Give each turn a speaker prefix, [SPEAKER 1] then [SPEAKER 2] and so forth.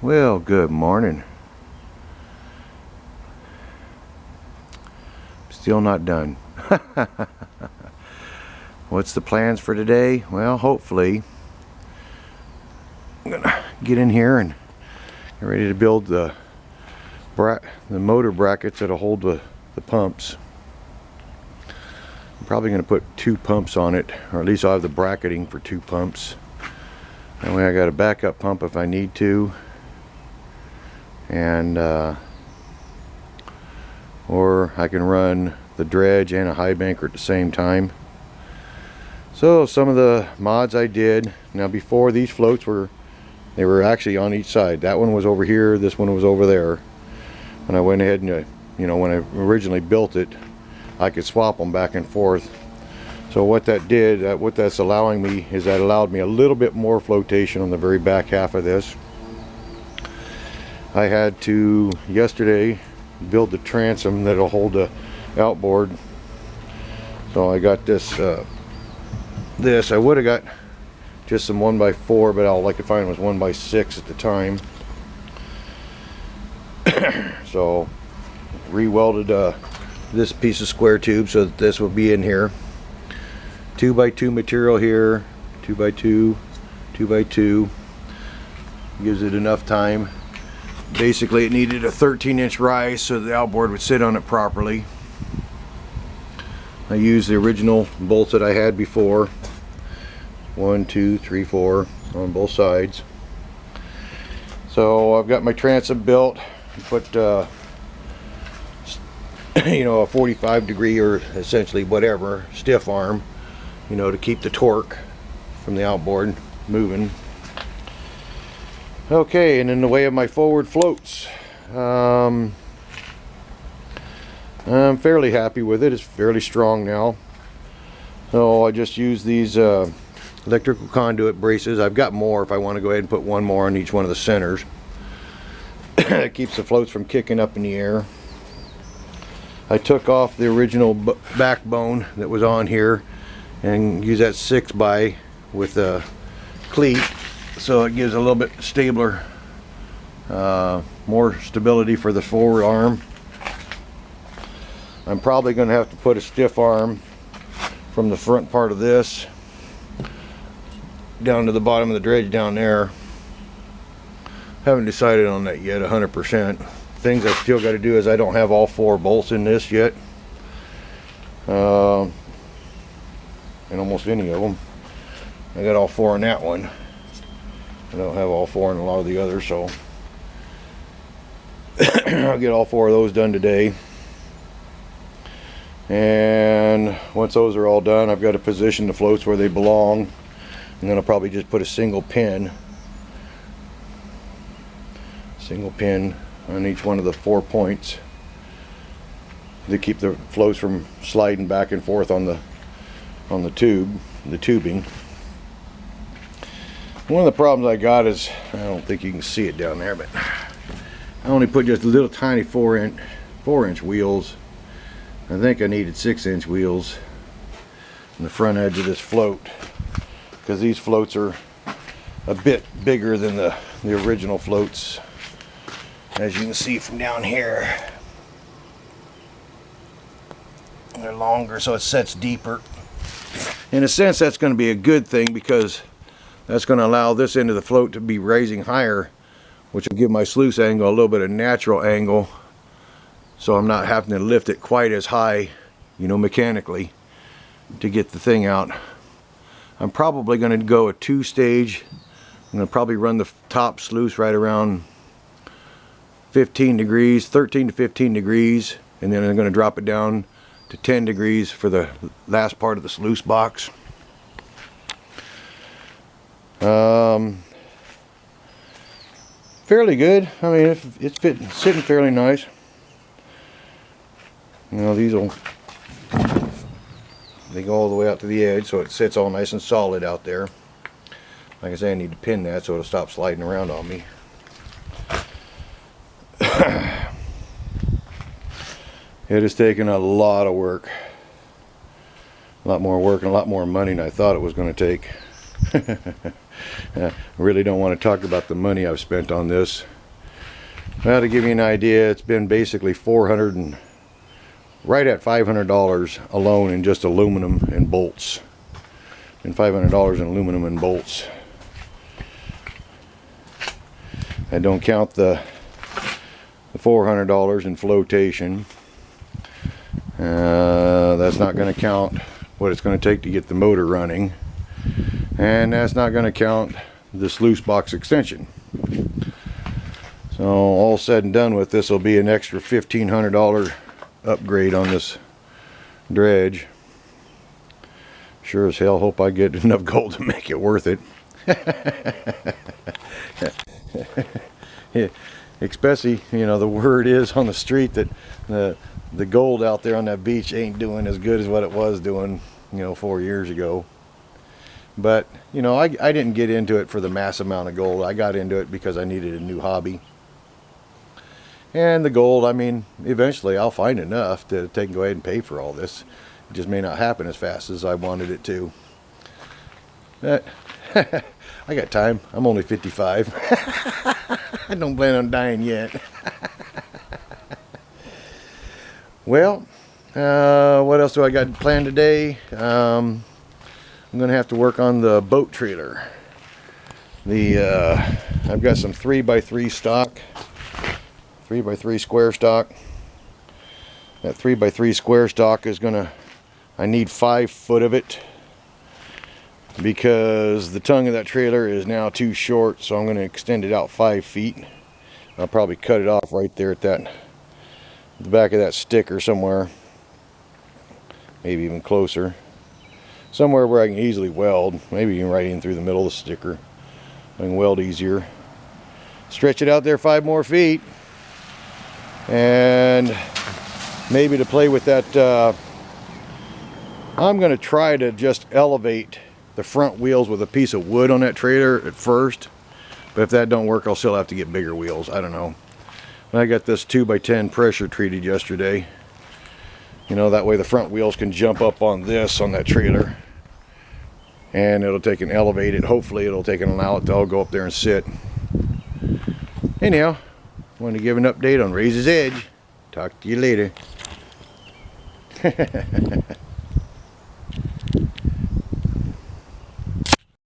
[SPEAKER 1] Well, good morning. Still not done. What's the plans for today? Well, hopefully I'm gonna get in here and get ready to build the motor brackets that'll hold the pumps. I'm probably gonna put 2 pumps on it, or at least I'll have the bracketing for 2 pumps. That way I got a backup pump if I need to, and or I can run the dredge and a high banker at the same time. So some of the mods I did, now before these floats were actually on each side. That one was over here, this one was over there. When I went ahead and when I originally built it, I could swap them back and forth. So what that did, what that's allowing me is that allowed me a little bit more flotation on the very back half of this. I had to yesterday build the transom that'll hold the outboard. So I got this I would have got just some 1x4, but all I could find was 1x6 at the time. So re-welded this piece of square tube so that this will be in here. 2x2 material here, 2x2, 2x2. Gives it enough time. Basically it needed a 13-inch rise so the outboard would sit on it properly. I used the original bolts that I had before. 1, 2, 3, 4 on both sides. So I've got my transom built. Put a 45 degree, or essentially whatever, stiff arm, to keep the torque from the outboard moving. Okay, and in the way of my forward floats, I'm fairly happy with it. It's fairly strong now. So I just use these electrical conduit braces. I've got more if I want to go ahead and put one more on each one of the centers. It keeps the floats from kicking up in the air. I took off the original backbone that was on here and use that 6x with a cleat, so it gives a little bit stabler, more stability for the forward arm. I'm probably going to have to put a stiff arm from the front part of this down to the bottom of the dredge down there. Haven't decided on that yet 100%. Things I still got to do is I don't have all 4 bolts in this yet, and almost any of them. I got all 4 in that one. I don't have all 4 in a lot of the others, so I'll get all 4 of those done today. And once those are all done, I've got to position the floats where they belong, and then I'll probably just put a single pin on each one of the 4 points to keep the floats from sliding back and forth on the tubing. One of the problems I got is, I don't think you can see it down there, but I only put just little tiny 4-inch wheels. I think I needed 6-inch wheels on the front edge of this float, because these floats are a bit bigger than the original floats, as you can see from down here. They're longer, so it sets deeper. In a sense, that's going to be a good thing, because that's going to allow this end of the float to be raising higher, which will give my sluice angle a little bit of natural angle, so I'm not having to lift it quite as high, mechanically, to get the thing out. I'm probably going to go a 2-stage. I'm going to probably run the top sluice right around 13 to 15 degrees, and then I'm going to drop it down to 10 degrees for the last part of the sluice box. Fairly good. I mean, it's sitting fairly nice. These they go all the way out to the edge, so it sits all nice and solid out there. Like I say, I need to pin that so it'll stop sliding around on me. It has taken a lot of work. A lot more work and a lot more money than I thought it was going to take. I really don't want to talk about the money I've spent on this. Well, to give you an idea, it's been basically right at $500 alone in just aluminum and bolts. And $500 in aluminum and bolts. I don't count the $400 in flotation. That's not going to count what it's going to take to get the motor running. And that's not going to count the sluice box extension. So all said and done with, this will be an extra $1,500 upgrade on this dredge. Sure as hell hope I get enough gold to make it worth it. Especially, you know, the word is on the street that the gold out there on that beach ain't doing as good as what it was doing, you know, 4 years ago. But, you know, I didn't get into it for the mass amount of gold. I got into it because I needed a new hobby. And the gold, I mean, eventually I'll find enough to take and go ahead and pay for all this. It just may not happen as fast as I wanted it to. But I got time. I'm only 55. I don't plan on dying yet. Well, what else do I got planned today? I'm going to have to work on the boat trailer. I've got some 3x3 stock. 3x3 square stock. That 3x3 square stock is I need 5 foot of it because the tongue of that trailer is now too short, so I'm going to extend it out 5 feet. I'll probably cut it off right there at the back of that sticker somewhere, maybe even closer, somewhere where I can easily weld, maybe even right in through the middle of the sticker. I can weld easier. Stretch it out there 5 more feet. And maybe to play with that, I'm going to try to just elevate the front wheels with a piece of wood on that trailer at first. But if that don't work, I'll still have to get bigger wheels. I don't know. I got this 2x10 pressure treated yesterday. You know, that way the front wheels can jump up on that trailer. And it'll take and elevate it. Hopefully it'll take and allow it to all go up there and sit. Anyhow, wanted to give an update on Raise's Edge. Talk to you later.